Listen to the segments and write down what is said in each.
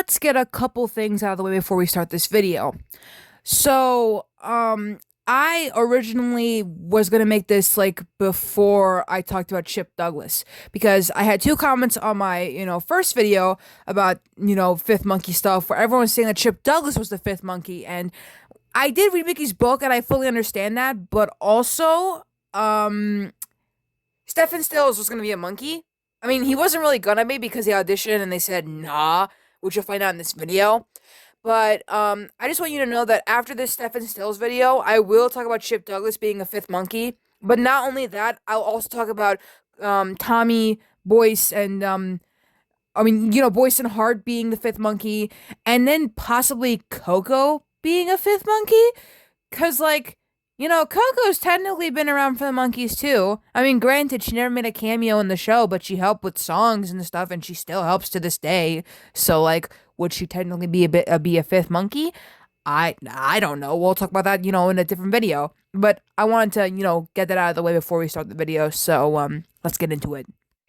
let's get a couple things out of the way before we start this video. So, I originally was gonna make this like before I talked about Chip Douglas because I had two comments on my, first video about, Fifth Monkey stuff where everyone was saying that Chip Douglas was the fifth monkey, and I did read Mickey's book and I fully understand that, but also, Stephen Stills was gonna be a monkey. I mean, he wasn't really gonna be because he auditioned and they said nah, which you'll find out in this video. But I just want you to know that after this Stephen Stills video, I will talk about Chip Douglas being a fifth monkey. But not only that, I'll also talk about Tommy, Boyce, and Boyce and Hart being the fifth monkey, and then possibly Coco being a fifth monkey. Cause Coco's technically been around for the monkeys too. I mean, granted, she never made a cameo in the show, but she helped with songs and stuff, and she still helps to this day. So, would she technically be a fifth monkey? I don't know. We'll talk about that, in a different video. But I wanted to, get that out of the way before we start the video. So, let's get into it.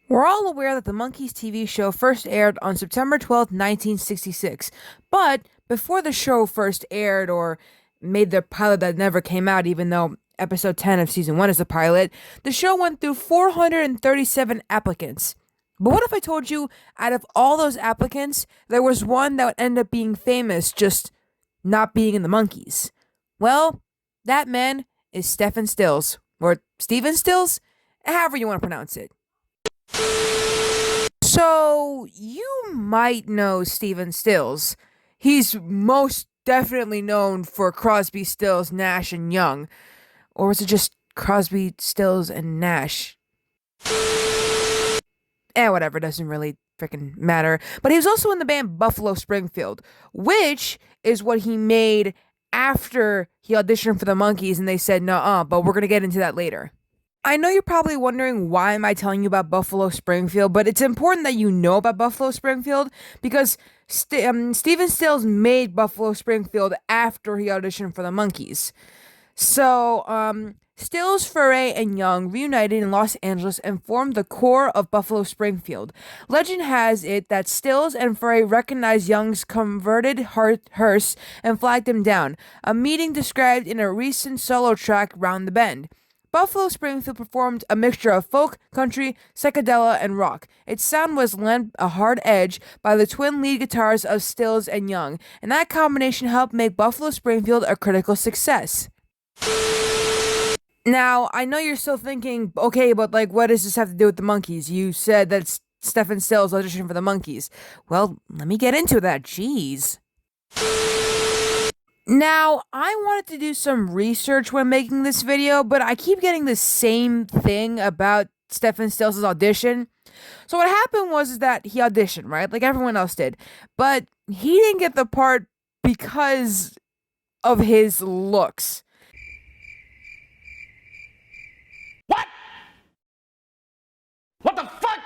We're all aware that the Monkees TV show first aired on September 12th, 1966. But before the show first aired or made the pilot that never came out, even though episode 10 of season 1 is the pilot, the show went through 437 applicants. But what if I told you, out of all those applicants, there was one that would end up being famous, just not being in the Monkees? Well, that man is Stephen Stills, or Steven Stills, however you want to pronounce it. So, you might know Steven Stills. He's most definitely known for Crosby, Stills, Nash, and Young. Or was it just Crosby, Stills, and Nash? Whatever, doesn't really freaking matter. But he was also in the band Buffalo Springfield, which is what he made after he auditioned for the Monkees, and they said, nuh-uh, but we're gonna get into that later. I know you're probably wondering why am I telling you about Buffalo Springfield, but it's important that you know about Buffalo Springfield because Steven Stills made Buffalo Springfield after he auditioned for the Monkees. So, Stills, Furey, and Young reunited in Los Angeles and formed the core of Buffalo Springfield. Legend has it that Stills and Furey recognized Young's converted hearse and flagged him down, a meeting described in a recent solo track, Round the Bend. Buffalo Springfield performed a mixture of folk, country, psychedelic, and rock. Its sound was lent a hard edge by the twin lead guitars of Stills and Young, and that combination helped make Buffalo Springfield a critical success. Now, I know you're still thinking, okay, but what does this have to do with the Monkees? You said that Stephen Stills auditioned for the Monkees. Well, let me get into that, jeez. Now, I wanted to do some research when making this video, but I keep getting the same thing about Stephen Stills' audition. So what happened was that he auditioned, right? Like everyone else did. But he didn't get the part because of his looks. What? What the fuck?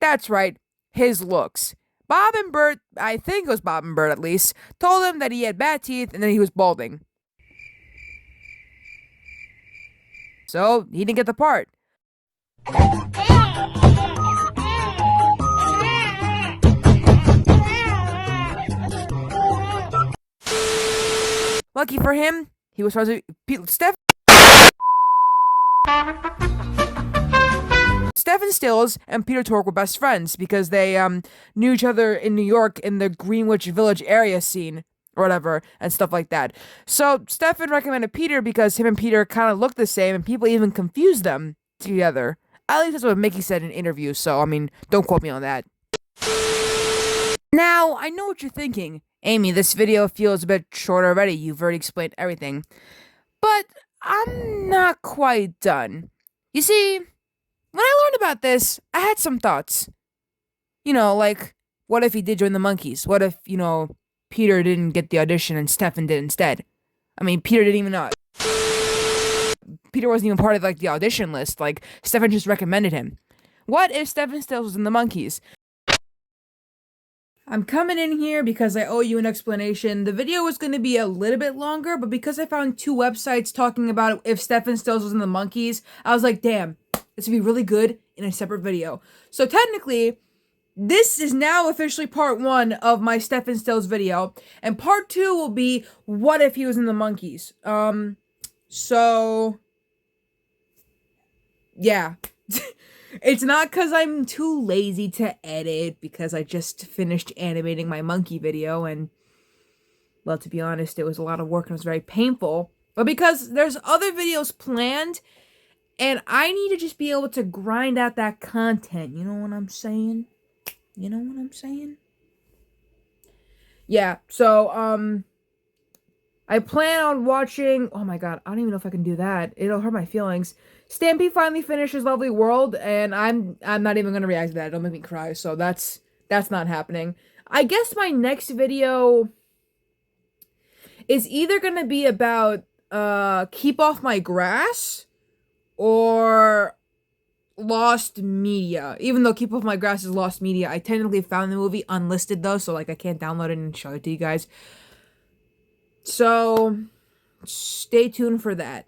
That's right, his looks. Bob and Bert, I think it was Bob and Bert at least, told him that he had bad teeth and that he was balding. So, he didn't get the part. Lucky for him, he was supposed to Stephen Stills and Peter Tork were best friends because they knew each other in New York in the Greenwich Village area scene or whatever and stuff like that. So Stephen recommended Peter because him and Peter kind of looked the same and people even confused them together. At least that's what Mickey said in interviews, so I mean, don't quote me on that. Now, I know what you're thinking. Amy, this video feels a bit short already. You've already explained everything. But I'm not quite done. You see, when I learned about this, I had some thoughts. What if he did join the Monkees? What if, Peter didn't get the audition and Stephen did instead? I mean, Peter didn't even know. Peter wasn't even part of, the audition list. Stephen just recommended him. What if Stephen Stills was in the Monkees? I'm coming in here because I owe you an explanation. The video was going to be a little bit longer, but because I found two websites talking about if Stephen Stills was in the Monkees, I was like, damn, this would be really good in a separate video. So technically, this is now officially part 1 of my Stephen Stills video, and part 2 will be what if he was in the Monkees. So yeah. It's not because I'm too lazy to edit, because I just finished animating my Monkee video, and, well, to be honest, it was a lot of work and it was very painful. But because there's other videos planned, and I need to just be able to grind out that content. You know what I'm saying? You know what I'm saying? Yeah, so, I plan on watching. Oh my god, I don't even know if I can do that. It'll hurt my feelings. Stampy finally finished his Lovely World, and I'm not even gonna react to that. It'll make me cry. So that's not happening. I guess my next video is either gonna be about Keep Off My Grass or Lost Media. Even though Keep Off My Grass is Lost Media, I technically found the movie unlisted though, so like I can't download it and show it to you guys. So stay tuned for that.